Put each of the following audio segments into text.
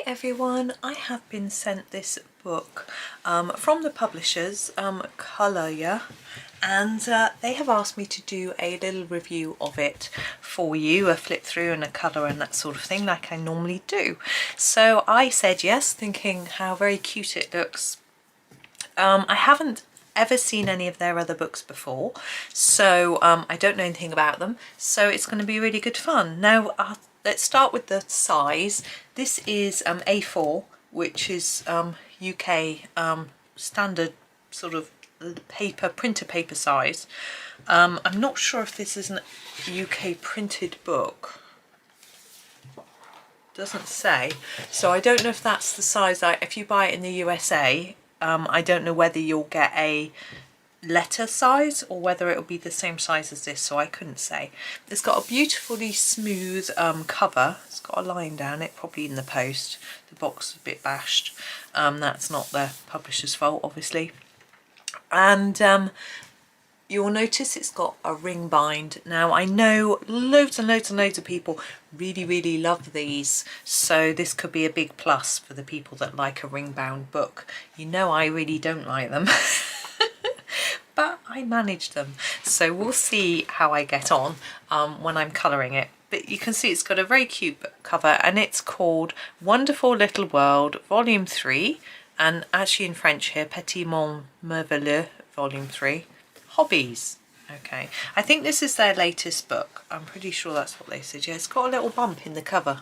everyone, I have been sent this book from the publishers Colorya, and they have asked me to do a little review of it for you, a flip through and a colour and that sort of thing like I normally do. So I said yes, thinking how very cute it looks. I haven't ever seen any of their other books before, so I don't know anything about them, so it's going to be really good fun. Now let's start with the size. This is A4, which is UK standard sort of printer paper size. I'm not sure if this is an UK printed book. Doesn't say, so I don't know if that's the size. If you buy it in the USA, I don't know whether you'll get a letter size or whether it'll be the same size as this, so I couldn't say. It's got a beautifully smooth cover. It's got a line down it, probably in the post. The box is a bit bashed. That's not the publisher's fault, obviously. And you'll notice it's got a ring bind. Now I know loads and loads and loads of people really love these, so this could be a big plus for the people that like a ring bound book. You know I really don't like them. But I manage them, so we'll see how I get on when I'm colouring it. But you can see it's got a very cute cover, and it's called Wonderful Little World Volume 3, and actually in French here, Petit Monde Merveilleux Volume 3, Hobbies. Okay, I think this is their latest book. I'm pretty sure that's what they said. Yeah, it's got a little bump in the cover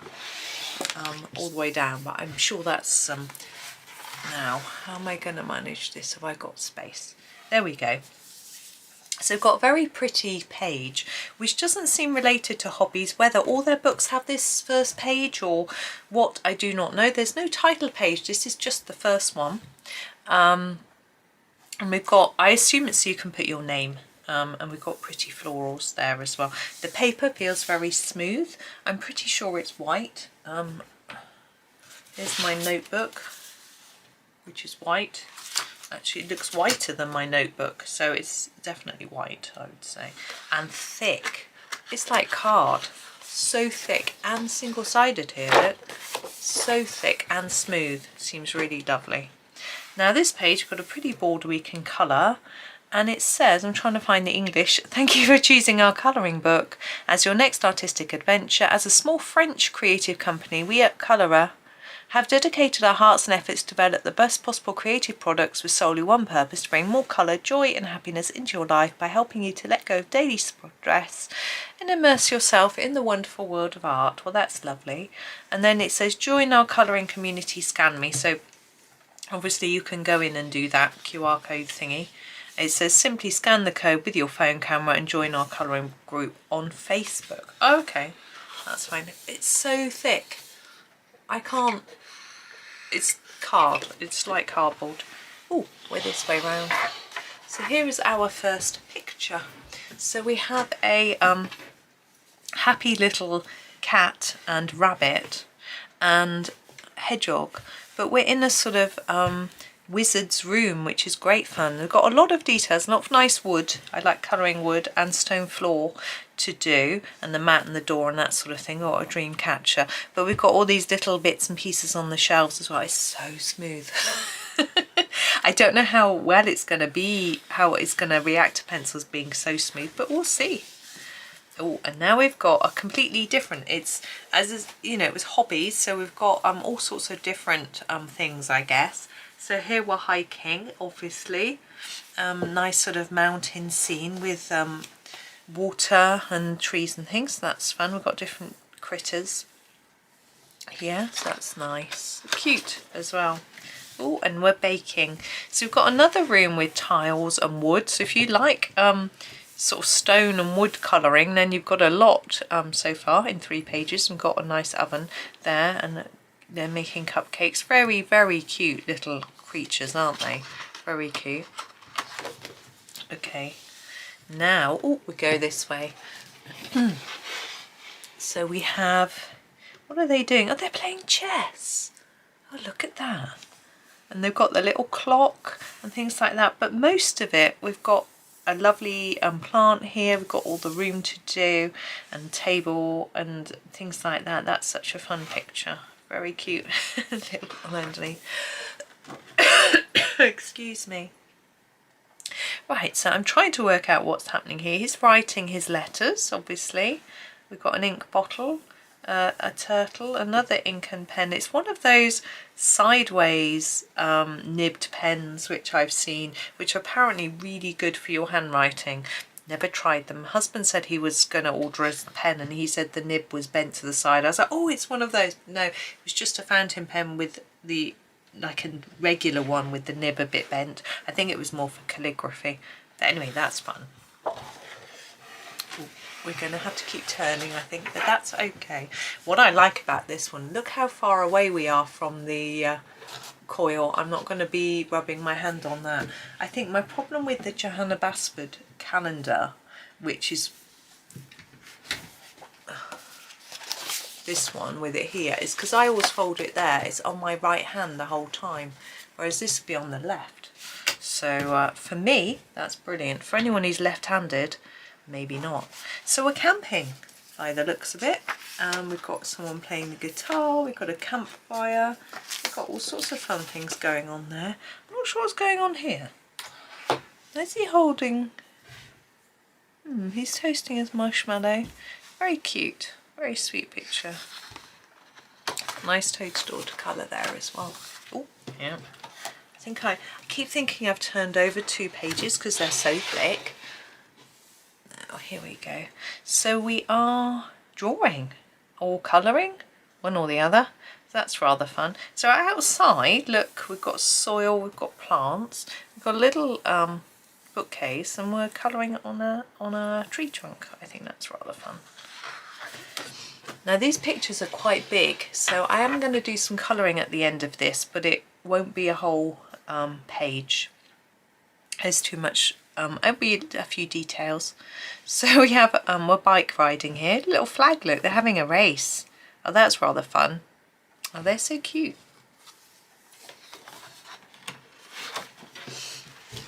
all the way down, but I'm sure that's now, how am I going to manage this? Have I got space? There we go. So we've got a very pretty page, which doesn't seem related to Hobbies. Whether all their books have this first page or what, I do not know. There's no title page. This is just the first one. And we've got, I assume it's so you can put your name. And we've got pretty florals there as well. The paper feels very smooth. I'm pretty sure it's white. Here's my notebook, which is white. Actually, it looks whiter than my notebook, so it's definitely white, I would say. And thick. It's like card. So thick and single-sided here, look. So thick and smooth. Seems really lovely. Now this page got a pretty border we can colour, and it says, I'm trying to find the English, thank you for choosing our colouring book as your next artistic adventure. As a small French creative company, we at Colorya have dedicated our hearts and efforts to develop the best possible creative products with solely one purpose: to bring more colour, joy and happiness into your life by helping you to let go of daily stress and immerse yourself in the wonderful world of art. Well, that's lovely. And then it says, join our colouring community, scan me. So obviously you can go in and do that QR code thingy. It says, simply scan the code with your phone camera and join our colouring group on Facebook. Oh, okay, that's fine. It's so thick. I can't, it's card, it's like cardboard. Oh, we're this way round. So here is our first picture. So we have a happy little cat and rabbit and hedgehog, but we're in a sort of wizard's room, which is great fun. We've got a lot of details, a lot of nice wood. I like colouring wood, and stone floor to do, and the mat and the door and that sort of thing. Oh, a dream catcher. But we've got all these little bits and pieces on the shelves as well. It's so smooth. I don't know how well it's going to be, how it's going to react to pencils being so smooth, but we'll see. Oh, and now we've got a completely different, it's, as you know, it was Hobbies, so we've got all sorts of different things, I guess. So here we're hiking, obviously. Nice sort of mountain scene with water and trees and things. That's fun. We've got different critters here, so that's nice. Cute as well. Oh, and we're baking. So we've got another room with tiles and wood. So if you like sort of stone and wood colouring, then you've got a lot so far in 3 pages. We've got a nice oven there, and they're making cupcakes. Very cute little creatures, aren't they? Very cute. Okay, now we go this way. So we have, what are they doing? Oh, they're playing chess. Oh, look at that. And they've got the little clock and things like that, but most of it, we've got a lovely plant here. We've got all the room to do and table and things like that. That's such a fun picture. very cute little one underneath. Excuse me. Right, so I'm trying to work out what's happening here. He's writing his letters, obviously. We've got an ink bottle, a turtle, another ink and pen. It's one of those sideways nibbed pens which I've seen, which are apparently really good for your handwriting. Never tried them. Husband said he was going to order a pen and he said the nib was bent to the side. I was like, oh, it's one of those. No, it was just a fountain pen with the, like a regular one with the nib a bit bent. I think it was more for calligraphy. But anyway, that's fun. Ooh, we're going to have to keep turning, I think, but that's okay. What I like about this one, look how far away we are from the coil. I'm not going to be rubbing my hand on that. I think my problem with the Johanna Basford calendar, which is this one with it here, is because I always fold it there. It's on my right hand the whole time, whereas this would be on the left. So for me, that's brilliant. For anyone who's left-handed, maybe not. So we're camping by the looks of it. We've got someone playing the guitar, we've got a campfire, we've got all sorts of fun things going on there. I'm not sure what's going on here. Is he holding... he's toasting his marshmallow. Very cute, very sweet picture. Nice toadstool to colour there as well. Oh, yeah. I keep thinking I've turned over 2 pages because they're so thick. Oh, here we go. So we are drawing or colouring, one or the other. That's rather fun. So outside, look, we've got soil, we've got plants, we've got a little bookcase, and we're colouring on a tree trunk. I think that's rather fun. Now these pictures are quite big, so I am going to do some colouring at the end of this, but it won't be a whole page. There's too much. It'll be a few details. So we have we're bike riding here. Little flag, look, they're having a race. Oh, that's rather fun. Oh, they're so cute.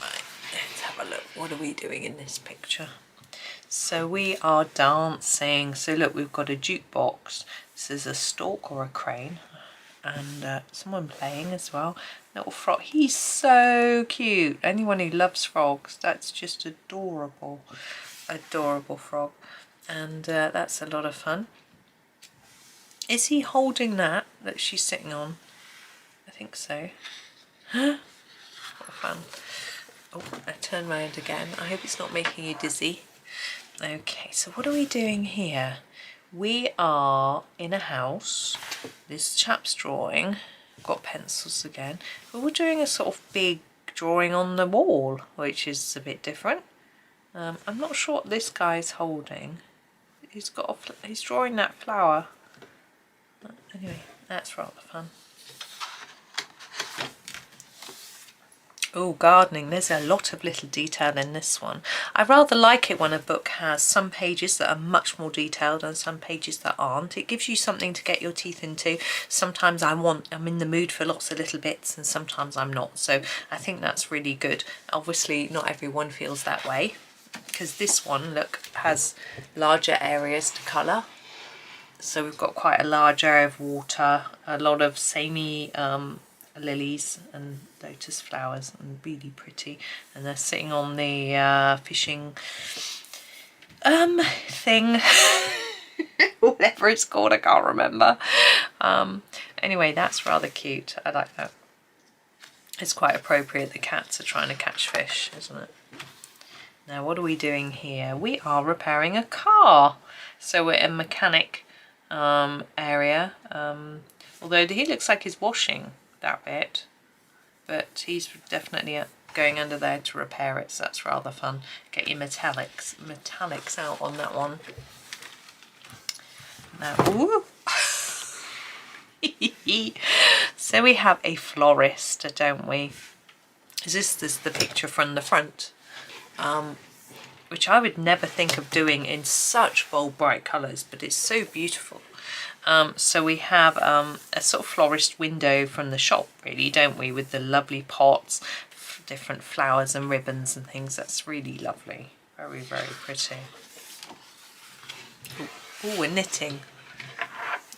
Right, let's have a look. What are we doing in this picture? So we are dancing. So look, we've got a jukebox. This is a stork or a crane. And someone playing as well. Little frog. He's so cute. Anyone who loves frogs, that's just adorable. Adorable frog. And that's a lot of fun. Is he holding that she's sitting on? I think so. What fun. Oh, I turn around again. I hope it's not making you dizzy. Okay, so what are we doing here? We are in a house. This chap's drawing. Got pencils again. But we're doing a sort of big drawing on the wall, which is a bit different. I'm not sure what this guy's holding. He's drawing that flower. Anyway, that's rather fun. Oh, gardening. There's a lot of little detail in this one. I rather like it when a book has some pages that are much more detailed and some pages that aren't. It gives you something to get your teeth into. Sometimes I'm in the mood for lots of little bits and sometimes I'm not. So I think that's really good. Obviously, not everyone feels that way because this one, look, has larger areas to colour. So we've got quite a large area of water, a lot of samey lilies and lotus flowers, and really pretty, and they're sitting on the fishing thing whatever it's called, I can't remember. Anyway, that's rather cute. I like that. It's quite appropriate. The cats are trying to catch fish, isn't it? Now what are we doing here? We are repairing a car, so we're in mechanic area, although he looks like he's washing that bit, but he's definitely going under there to repair it, so that's rather fun. Get your metallics out on that one. Now, ooh. So we have a florist, don't we? This is the picture from the front, which I would never think of doing in such bold bright colours, but it's so beautiful. So we have a sort of florist window from the shop, really, don't we, with the lovely pots, different flowers and ribbons and things. That's really lovely. Very, very pretty. Oh, we're knitting.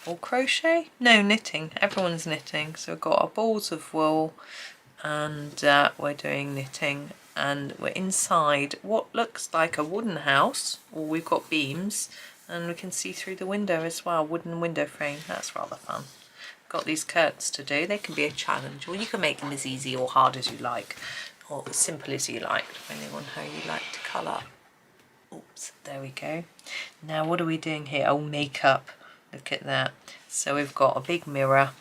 Or crochet? No, knitting. Everyone's knitting. So we've got our balls of wool and we're doing knitting, and we're inside what looks like a wooden house, or we've got beams and we can see through the window as well, wooden window frame. That's rather fun. Got these curtains to do. They can be a challenge, or you can make them as easy or hard as you like, or as simple as you like, depending on how you like to colour. Oops, there we go. Now what are we doing here? Oh, makeup. Look at that. So we've got a big mirror,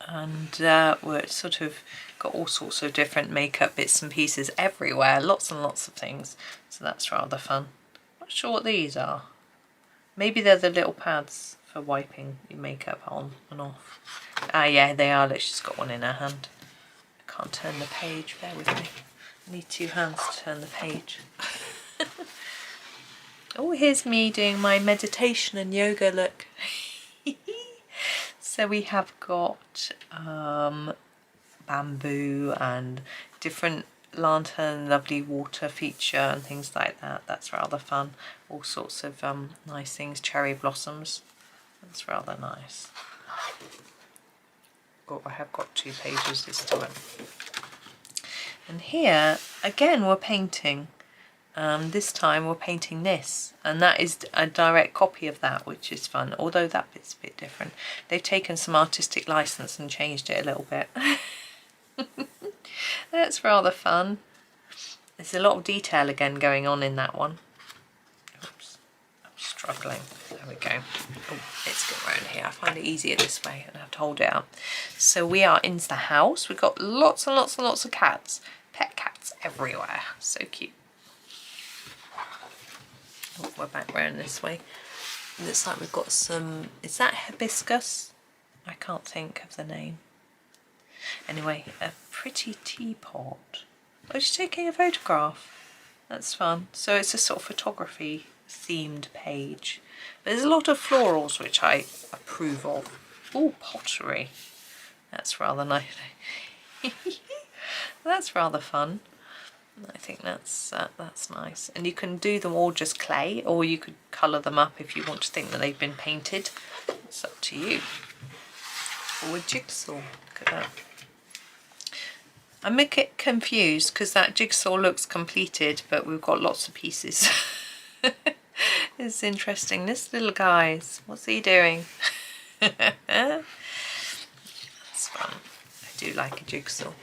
and we're sort of got all sorts of different makeup bits and pieces everywhere, lots and lots of things, so that's rather fun. Not sure what these are. Maybe they're the little pads for wiping your makeup on and off. Ah yeah, they are. Let's just got one in her hand. I can't turn the page, bear with me. I need 2 hands to turn the page. Oh, here's me doing my meditation and yoga look. So we have got bamboo and different lantern, lovely water feature and things like that. That's rather fun. All sorts of nice things, cherry blossoms. That's rather nice. Oh, I have got 2 pages this time. And here, again, we're painting. This time we're painting this, and that is a direct copy of that, which is fun, although that bit's a bit different. They've taken some artistic license and changed it a little bit. That's rather fun. There's a lot of detail again going on in that one. Oops, I'm struggling. There we go. Oh, let's go around here. I find it easier this way, and I have to hold it up. So we are into the house. We've got lots and lots and lots of cats. Pet cats everywhere. So cute. Oh, we're back round this way. It looks like we've got some, is that hibiscus? I can't think of the name. Anyway, a pretty teapot. Oh, she's taking a photograph. That's fun. So it's a sort of photography themed page. But there's a lot of florals which I approve of. Oh, pottery. That's rather nice. That's rather fun. I think that's nice, and you can do them all just clay, or you could colour them up if you want to think that they've been painted. It's up to you. Or a jigsaw. Look at that. I'm a bit confused because that jigsaw looks completed, but we've got lots of pieces. It's interesting. This little guy's, what's he doing? That's fun. I do like a jigsaw.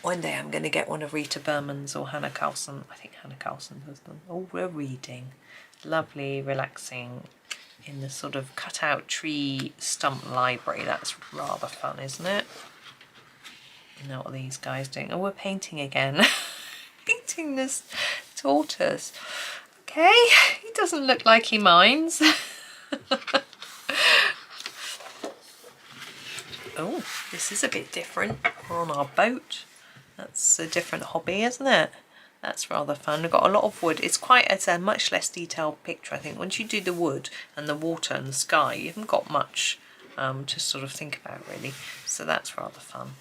One day I'm going to get one of Rita Berman's or Hannah Carlson. I think Hannah Carlson does them. Oh, we're reading. Lovely, relaxing in the sort of cut-out tree stump library. That's rather fun, isn't it? You know what these guys doing? Oh, we're painting again. Painting this tortoise. Okay, he doesn't look like he minds. Oh, this is a bit different. We're on our boat. That's a different hobby, isn't it? That's rather fun. We've got a lot of wood. It's a much less detailed picture, I think. Once you do the wood and the water and the sky, you haven't got much to sort of think about, really. So that's rather fun.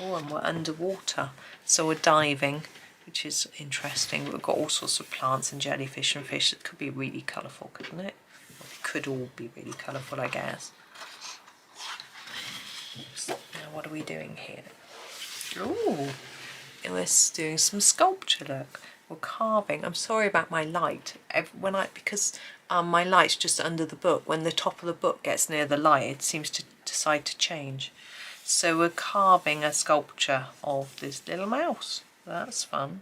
Oh, and we're underwater. So we're diving, which is interesting. We've got all sorts of plants and jellyfish and fish. It could be really colourful, couldn't it? Well, they could all be really colourful, I guess. Now what are we doing here? Oh, we're doing some sculpture, look. We're carving. I'm sorry about my light. Because my light's just under the book. When the top of the book gets near the light, it seems to decide to change. So we're carving a sculpture of this little mouse. That's fun.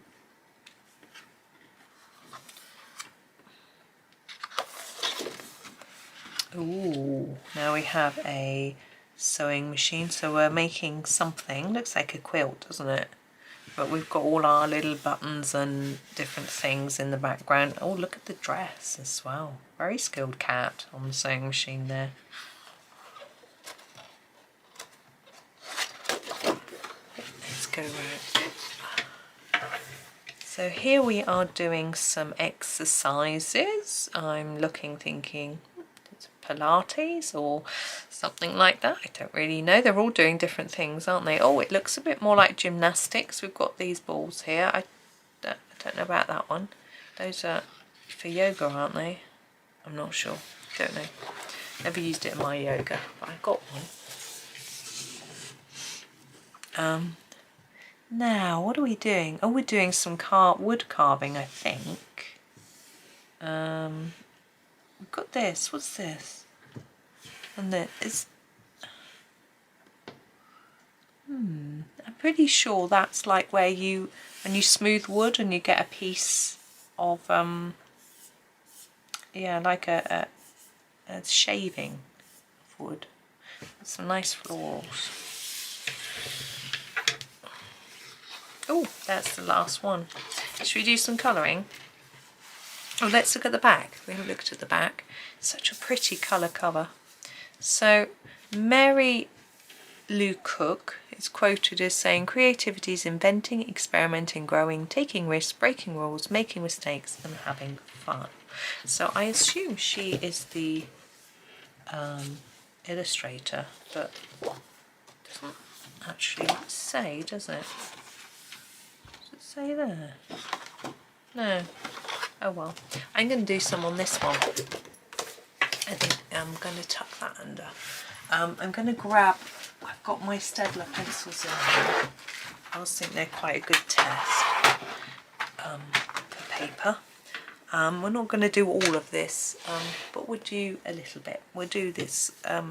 Ooh, now we have a sewing machine, so we're making something. Looks like a quilt, doesn't it? But we've got all our little buttons and different things in the background. Oh, look at the dress as well. Very skilled cat on the sewing machine there. Let's go right. So here we are doing some exercises. I'm thinking Pilates or something like that. I don't really know. They're all doing different things, aren't they? Oh, it looks a bit more like gymnastics. We've got these balls here. I don't know about that one. Those are for yoga, aren't they? I'm not sure. Don't know. Never used it in my yoga, but I got one. Now, what are we doing? Oh, we're doing some wood carving, I think. We've got this. What's this? And this. I'm pretty sure that's like where when you smooth wood and you get a piece of, yeah, like a shaving of wood. Some nice florals. Oh, that's the last one. Should we do some colouring? Oh, let's look at the back. We haven't looked at the back. Such a pretty colour cover. So, Mary Lou Cook is quoted as saying, creativity is inventing, experimenting, growing, taking risks, breaking rules, making mistakes and having fun. So I assume she is the illustrator, but doesn't actually say, does it? Does it say there? No. Oh well. I'm going to do some on this one. I think I'm going to tuck that under. I'm going to grab, I've got my Staedtler pencils in here. I always think they're quite a good test for paper. We're not going to do all of this, but we'll do a little bit. We'll do this a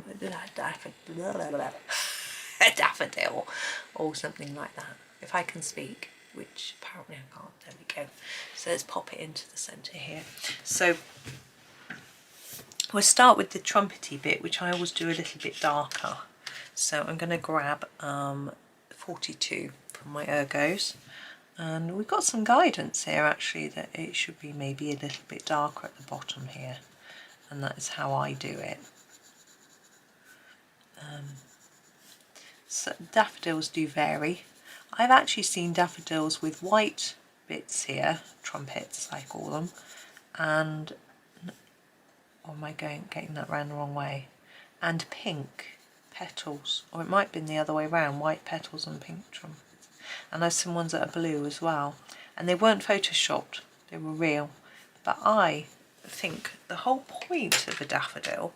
daffodil or something like that, if I can speak, which apparently I can't. There we go. So let's pop it into the centre here. So we'll start with the trumpety bit, which I always do a little bit darker. So I'm going to grab 42 from my Ergos. And we've got some guidance here actually that it should be maybe a little bit darker at the bottom here. And that is how I do it. So daffodils do vary. I've actually seen daffodils with white bits here, trumpets I call them, and, or am I getting that round the wrong way? And pink petals, or it might have been the other way around, white petals and pink trumpets. And there's some ones that are blue as well, and they weren't photoshopped, they were real. But I think the whole point of a daffodil,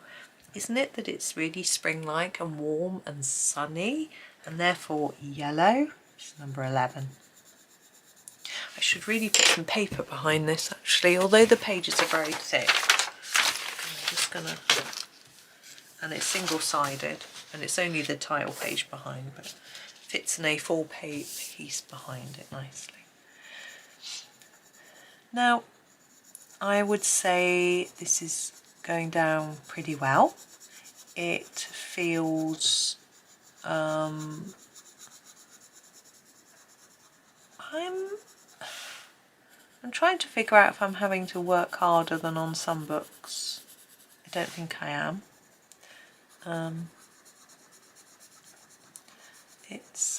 isn't it that it's really spring-like and warm and sunny, and therefore yellow, which is number 11. I should really put some paper behind this actually, although the pages are very thick. I'm just gonna, and it's single-sided, and it's only the title page behind, but fits an A4 piece behind it nicely. Now, I would say this is going down pretty well. It feels, I'm trying to figure out if I'm having to work harder than on some books. I don't think I am.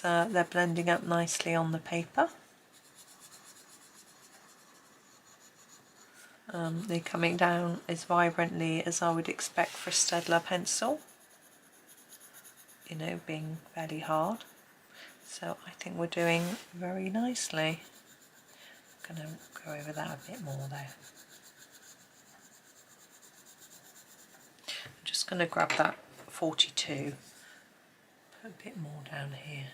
They're blending up nicely on the paper. They're coming down as vibrantly as I would expect for a Staedtler pencil, you know, being fairly hard. So I think we're doing very nicely. I'm going to go over that a bit more though. I'm just going to grab that 42, put a bit more down here.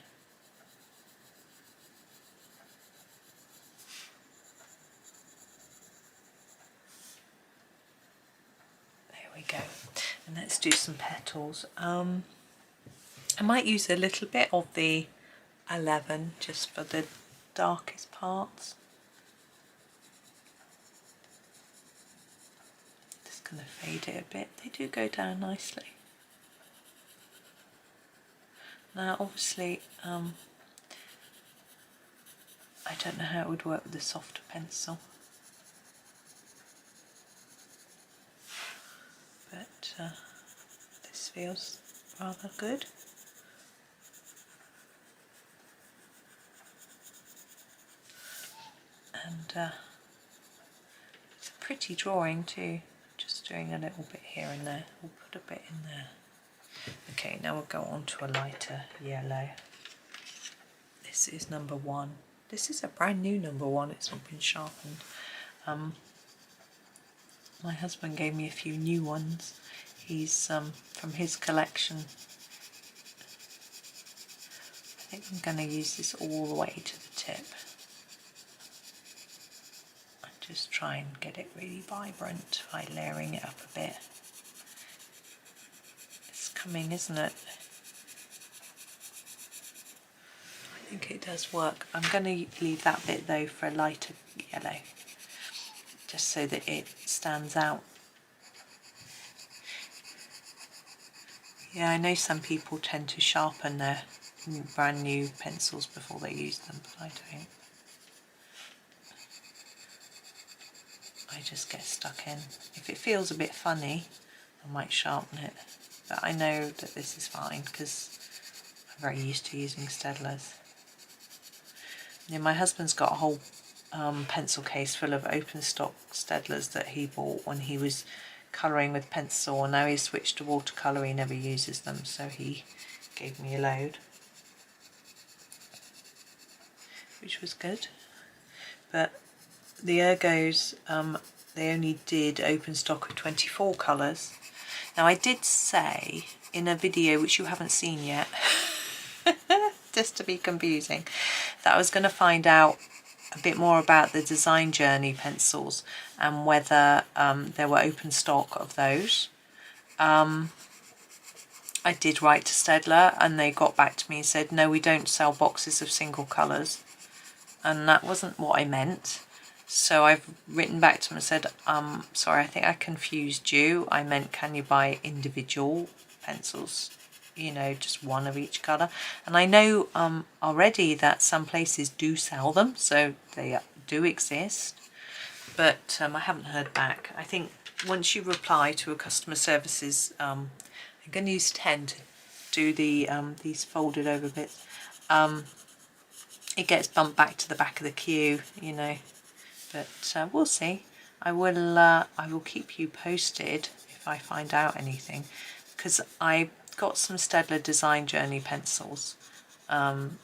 We go, and let's do some petals. I might use a little bit of the 11 just for the darkest parts. Just going to fade it a bit. They do go down nicely. Now obviously I don't know how it would work with a softer pencil. But this feels rather good. And it's a pretty drawing too, just doing a little bit here and there. We'll put a bit in there. Okay, now we'll go on to a lighter yellow. This is number 1. This is a brand new number 1, it's not been sharpened. My husband gave me a few new ones. He's from his collection. I think I'm going to use this all the way to the tip. And just try and get it really vibrant by layering it up a bit. It's coming, isn't it? I think it does work. I'm going to leave that bit though for a lighter yellow, just so that it stands out. Yeah, I know some people tend to sharpen their brand new pencils before they use them, but I don't. I just get stuck in. If it feels a bit funny, I might sharpen it, but I know that this is fine because I'm very used to using Staedtlers. Yeah, my husband's got a whole pencil case full of open stock Staedtlers that he bought when he was colouring with pencil, and now he's switched to watercolour. He never uses them, so he gave me a load, which was good. But the Ergos, they only did open stock of 24 colours. Now I did say in a video which you haven't seen yet, just to be confusing, that I was going to find out a bit more about the Design Journey pencils and whether there were open stock of those. I did write to Staedtler and they got back to me and said, no, we don't sell boxes of single colours. And that wasn't what I meant. So I've written back to them and said, sorry, I think I confused you. I meant, can you buy individual pencils? You know, just one of each colour. And I know already that some places do sell them, so they do exist. But I haven't heard back. I think once you reply to a customer services, I'm going to use 10 to do the these folded over bits. It gets bumped back to the back of the queue, you know. But we'll see. I will keep you posted if I find out anything, because I got some Staedtler Design Journey pencils and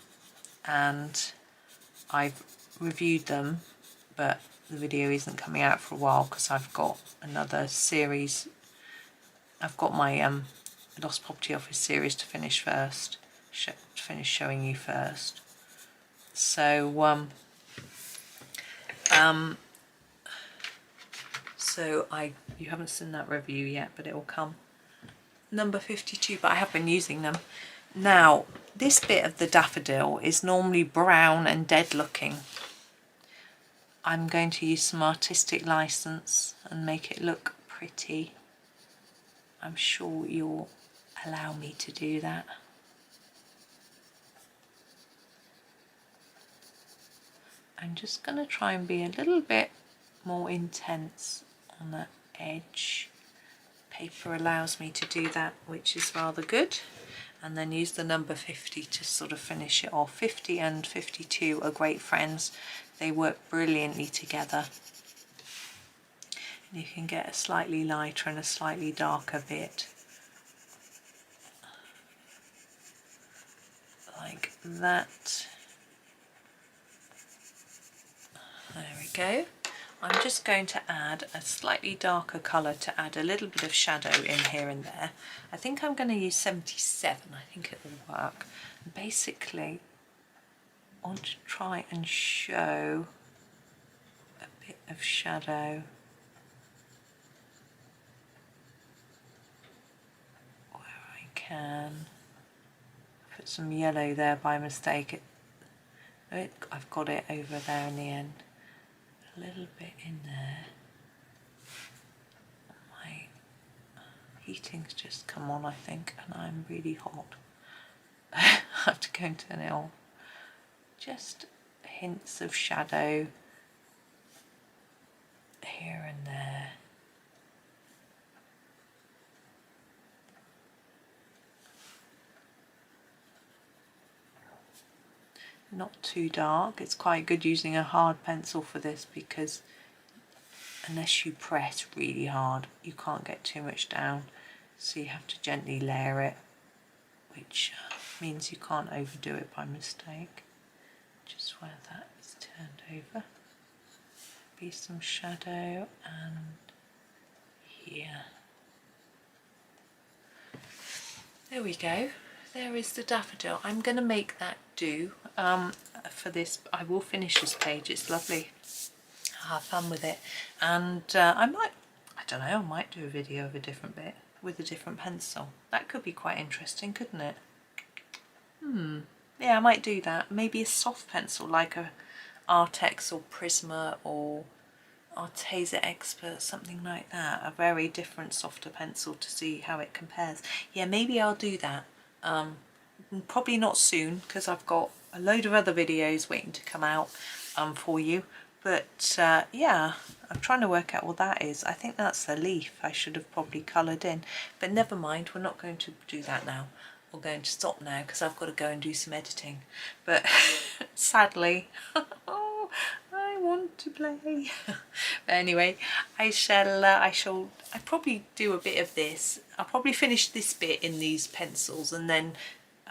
I've reviewed them, but the video isn't coming out for a while because I've got another series. I've got my Lost Property Office series to finish first, finish showing you first. So you haven't seen that review yet, but it will come. Number 52, but I have been using them. Now, this bit of the daffodil is normally brown and dead looking. I'm going to use some artistic license and make it look pretty. I'm sure you'll allow me to do that. I'm just going to try and be a little bit more intense on that edge. Paper allows me to do that, which is rather good. And then use the number 50 to sort of finish it off. 50 and 52 are great friends. They work brilliantly together. And you can get a slightly lighter and a slightly darker bit. Like that. There we go. I'm just going to add a slightly darker colour to add a little bit of shadow in here and there. I think I'm going to use 77. I think it will work. Basically, I want to try and show a bit of shadow where I can. Put some yellow there by mistake. I've got it over there in the end. A little bit in there. My heating's just come on, I think, and I'm really hot. I have to go and turn it off. Just hints of shadow here and there. Not too dark. It's quite good using a hard pencil for this because unless you press really hard you can't get too much down, so you have to gently layer it, which means you can't overdo it by mistake. Just where that is turned over. be some shadow, and here. There we go. There is the daffodil. I'm going to make that do for this. I will finish this page. It's lovely. Have fun with it. And I don't know, I might do a video of a different bit with a different pencil. That could be quite interesting, couldn't it? Yeah, I might do that. Maybe a soft pencil like a Artex or Prisma or Arteza Expert, something like that. A very different, softer pencil to see how it compares. Yeah, maybe I'll do that. Probably not soon because I've got a load of other videos waiting to come out for you. But yeah, I'm trying to work out what that is. I think that's a leaf I should have probably coloured in. But never mind, we're not going to do that now. We're going to stop now because I've got to go and do some editing. But sadly, I want to play. But anyway, I'll probably do a bit of this. I'll probably finish this bit in these pencils, and then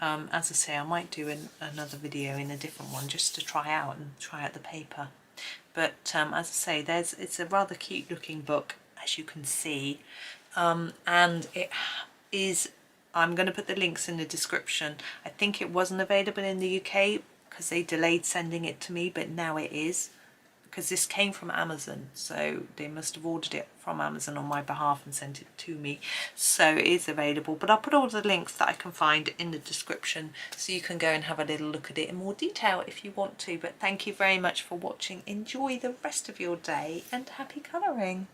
as I say, I might do another video in a different one just to try out the paper. But as I say, it's a rather cute looking book, as you can see, and it is. I'm going to put the links in the description. I think it wasn't available in the UK because they delayed sending it to me, but now it is, because this came from Amazon, so they must have ordered it from Amazon on my behalf and sent it to me. So it is available, but I'll put all the links that I can find in the description so you can go and have a little look at it in more detail if you want to. But thank you very much for watching. Enjoy the rest of your day and happy colouring.